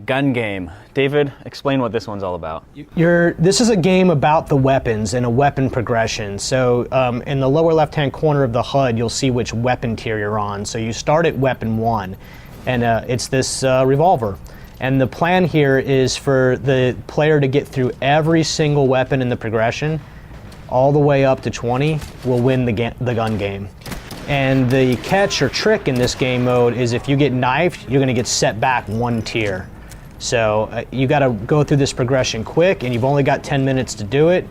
Gun game. David, explain what this one's all about. This is a game about the weapons and a weapon progression. So in the lower left-hand corner of the HUD, you'll see which weapon tier you're on. So you start at weapon 1, and it's this revolver. And the plan here is for the player to get through every single weapon in the progression, all the way up to 20, will win the gun game. And the catch or trick in this game mode is if you get knifed, you're going to get set back 1 tier. So you got to go through this progression quick, and you've only got 10 minutes to do it.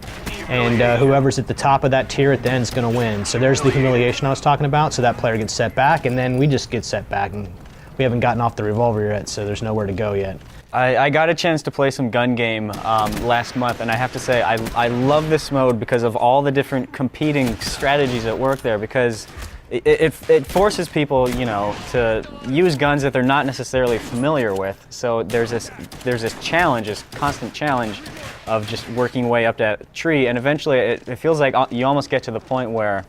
And whoever's at the top of that tier at the end is going to win. So there's the humiliation I was talking about. So that player gets set back, and then we just get set back, and we haven't gotten off the revolver yet, so there's nowhere to go yet. I got a chance to play some gun game last month, and I have to say I love this mode because of all the different competing strategies at work there, because it forces people, you know, to use guns that they're not necessarily familiar with. So there's this challenge, this constant challenge of just working your way up that tree, and eventually it feels like you almost get to the point where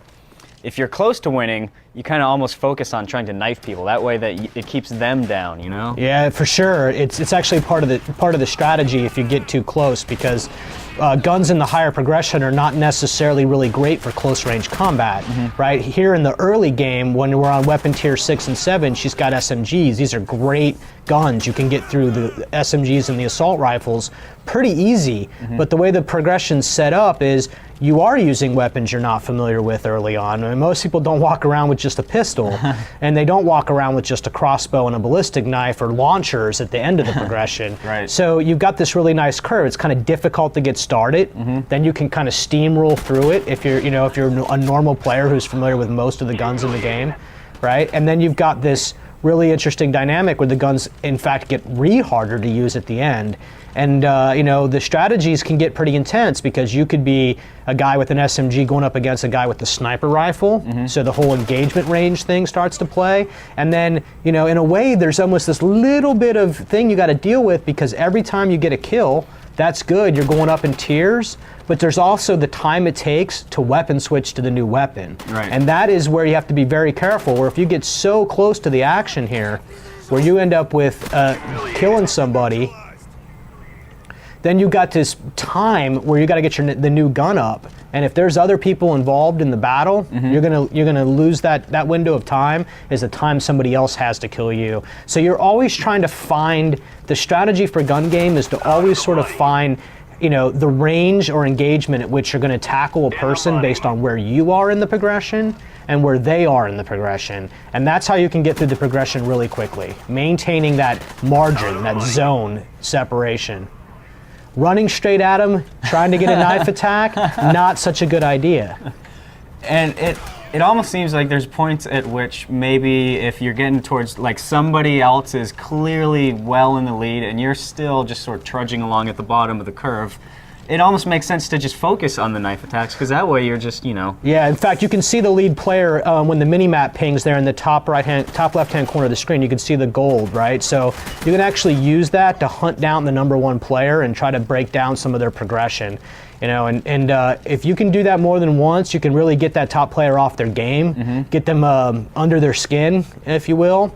if you're close to winning, you kind of almost focus on trying to knife people. That way that it keeps them down, you know? Yeah, for sure. It's actually part of the strategy if you get too close, because guns in the higher progression are not necessarily really great for close range combat, right? Here in the early game, when we're on weapon tier 6 and 7, she's got SMGs. These are great guns. You can get through the SMGs and the assault rifles pretty easy, but the way the progression's set up is you are using weapons you're not familiar with early on. I mean, most people don't walk around with just a pistol, and they don't walk around with just a crossbow and a ballistic knife or launchers at the end of the progression. Right. So you've got this really nice curve. It's kind of difficult to get started. Then you can kind of steamroll through it if you're a normal player who's familiar with most of the guns in the game, right? And then you've got this really interesting dynamic where the guns, in fact, get harder to use at the end. And the strategies can get pretty intense, because you could be a guy with an SMG going up against a guy with a sniper rifle. So the whole engagement range thing starts to play. And then, in a way, there's almost this little bit of thing you got to deal with, because every time you get a kill, that's good. You're going up in tiers. But there's also the time it takes to weapon switch to the new weapon. Right. And that is where you have to be very careful, where if you get so close to the action here, where you end up with killing somebody, then you got this time where you got to get the new gun up, and if there's other people involved in the battle, you're gonna lose that window of time. Is the time somebody else has to kill you. So you're always trying to find the strategy for gun game is to always sort of find the range or engagement at which you're going to tackle a person based on where you are in the progression and where they are in the progression. And that's how you can get through the progression really quickly, maintaining that margin, that zone separation. Running straight at them, trying to get a knife attack, not such a good idea. And it almost seems like there's points at which maybe if you're getting towards, like, somebody else is clearly well in the lead and you're still just sort of trudging along at the bottom of the curve, it almost makes sense to just focus on the knife attacks, because that way you're just, Yeah, in fact, you can see the lead player when the mini-map pings there in the top left-hand corner of the screen. You can see the gold, right? So you can actually use that to hunt down the #1 player and try to break down some of their progression. And if you can do that more than once, you can really get that top player off their game, get them under their skin, if you will.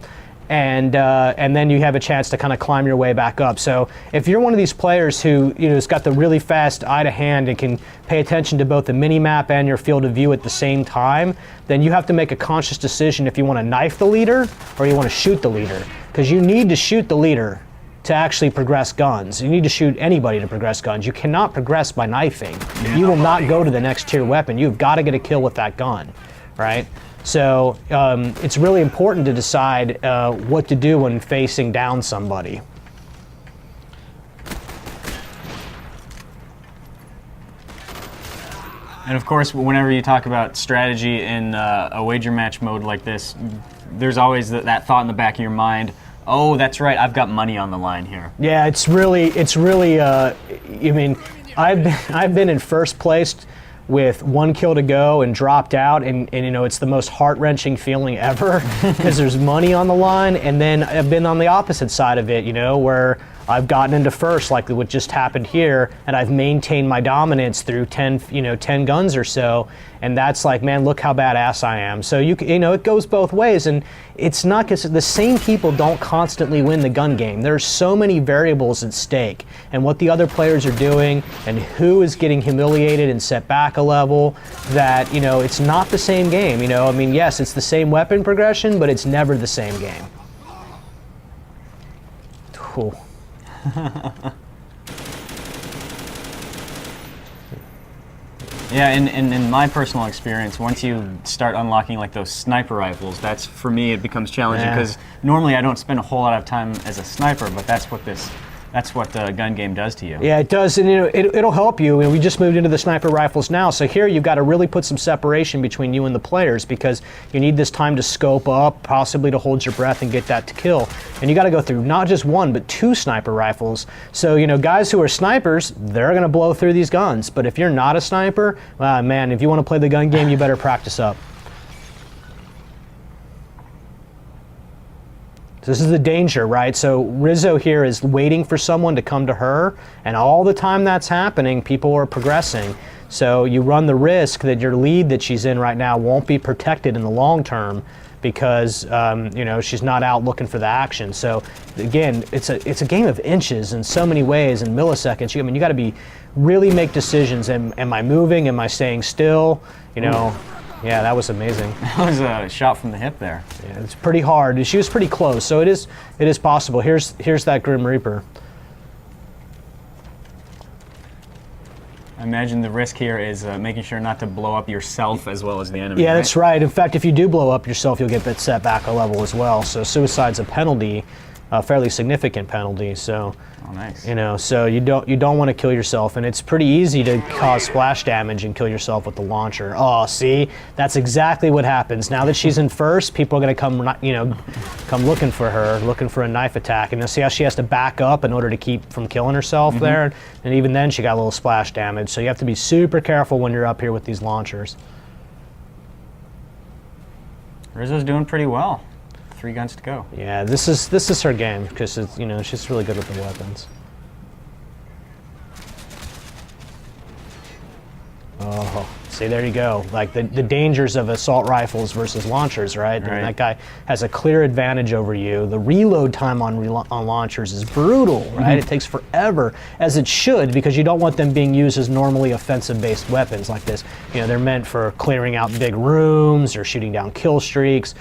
And then you have a chance to kind of climb your way back up. So if you're one of these players who has got the really fast eye to hand and can pay attention to both the mini map and your field of view at the same time, then you have to make a conscious decision if you want to knife the leader or you want to shoot the leader, because you need to shoot the leader to actually progress guns. You need to shoot anybody to progress guns. You cannot progress by knifing. You will not go to the next tier weapon. You've got to get a kill with that gun, right? So it's really important to decide what to do when facing down somebody. And of course, whenever you talk about strategy in a wager match mode like this, there's always that thought in the back of your mind, oh, that's right, I've got money on the line here. Yeah, it's really I mean, I've been in first place with 1 kill to go and dropped out, and it's the most heart-wrenching feeling ever because there's money on the line. And then I've been on the opposite side of it, where I've gotten into first, like what just happened here, and I've maintained my dominance through 10 guns or so, and that's like, man, look how badass I am. So it goes both ways, and it's not because the same people don't constantly win the gun game. There's so many variables at stake, and what the other players are doing, and who is getting humiliated and set back a level, that it's not the same game. I mean, yes, it's the same weapon progression, but it's never the same game. Cool. Yeah, in my personal experience, once you start unlocking like those sniper rifles, that's, for me, it becomes challenging, because normally I don't spend a whole lot of time as a sniper, but that's what the gun game does to you. Yeah, it does, and it'll help you. We just moved into the sniper rifles now, so here you've got to really put some separation between you and the players, because you need this time to scope up, possibly to hold your breath and get that to kill. And you got to go through not just one, but 2 sniper rifles. So guys who are snipers, they're going to blow through these guns. But if you're not a sniper, man, if you want to play the gun game, you better practice up. So this is the danger, right? So Rizzo here is waiting for someone to come to her, and all the time that's happening, people are progressing. So you run the risk that your lead that she's in right now won't be protected in the long term, because she's not out looking for the action. So again, it's a game of inches in so many ways, and milliseconds. You got to be really make decisions. Am I moving? Am I staying still? Yeah, that was amazing. That was a shot from the hip there. Yeah, it's pretty hard. She was pretty close, so it is possible. Here's that Grim Reaper. I imagine the risk here is making sure not to blow up yourself as well as the enemy. Yeah, that's right. In fact, if you do blow up yourself, you'll get that set back a level as well. So suicide's a penalty, a fairly significant penalty. So. Oh, nice. So you don't want to kill yourself, and it's pretty easy to cause splash damage and kill yourself with the launcher. Oh, see, that's exactly what happens. Now that she's in first, people are going to come looking for her, looking for a knife attack, and you'll see how she has to back up in order to keep from killing herself there. And even then, she got a little splash damage. So you have to be super careful when you're up here with these launchers. Rizzo's doing pretty well. 3 guns to go. Yeah, this is her game, because she's really good with the weapons. Oh, see, there you go. Like the dangers of assault rifles versus launchers, right? And that guy has a clear advantage over you. The reload time on launchers is brutal, right? It takes forever, as it should, because you don't want them being used as normally offensive-based weapons like this. They're meant for clearing out big rooms or shooting down kill streaks.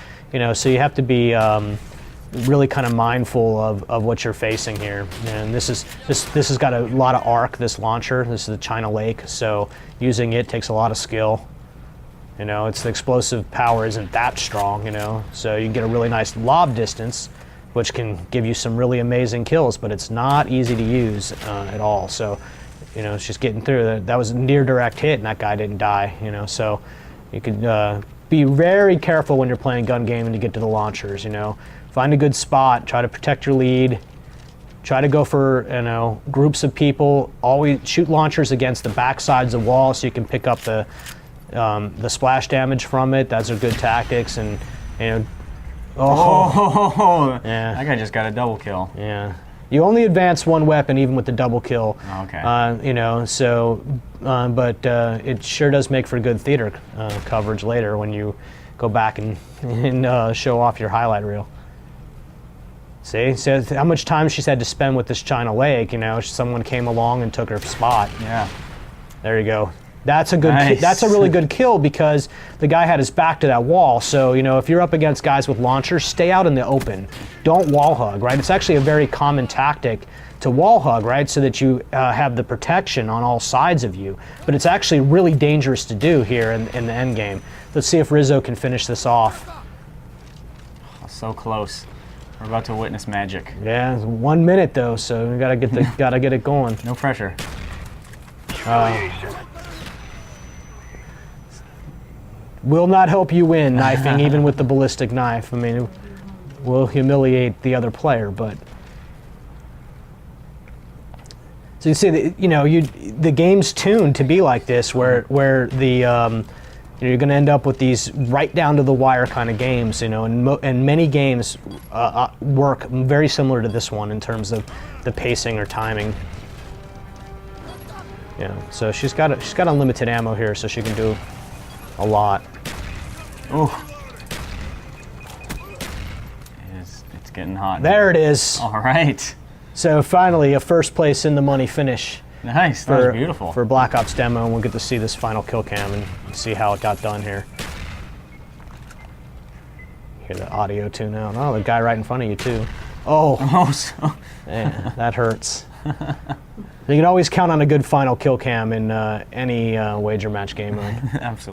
So you have to be really kind of mindful of what you're facing here. And this has got a lot of arc, this launcher. This is the China Lake, so using it takes a lot of skill. It's the explosive power isn't that strong, so you can get a really nice lob distance, which can give you some really amazing kills, but it's not easy to use at all. So, it's just getting through. That was a near direct hit, and that guy didn't die, so you could be very careful when you're playing gun game and to get to the launchers, Find a good spot, try to protect your lead, try to go for, groups of people. Always shoot launchers against the back sides of walls so you can pick up the splash damage from it. Those are good tactics, and, yeah. That guy just got a double kill. Yeah. You only advance one weapon even with the double kill. Okay. But it sure does make for good theater coverage later when you go back and show off your highlight reel. See, so how much time she's had to spend with this China Lake. Someone came along and took her spot. Yeah. There you go. That's a good. Nice. That's a really good kill, because the guy had his back to that wall. So if you're up against guys with launchers, stay out in the open. Don't wall hug, right? It's actually a very common tactic to wall hug, right? So that you have the protection on all sides of you. But it's actually really dangerous to do here in the end game. Let's see if Rizzo can finish this off. So close. We're about to witness magic. Yeah, 1 minute though, so we gotta get it going. No pressure. Will not help you win knifing, even with the ballistic knife. I mean, it will humiliate the other player, but. So you see, the game's tuned to be like this, where the you're going to end up with these right down to the wire kind of games, and many games work very similar to this one in terms of the pacing or timing. Yeah, so she's got unlimited ammo here, so she can do a lot. Oh. It's getting hot. There it is. All right. So finally, a first place in the money finish. Nice. That was beautiful. For Black Ops demo, and we'll get to see this final kill cam and see how it got done here. Hear the audio tune out. Oh, the guy right in front of you too. Oh. Oh, so. Man, that hurts. You can always count on a good final kill cam in any wager match game mode. Absolutely.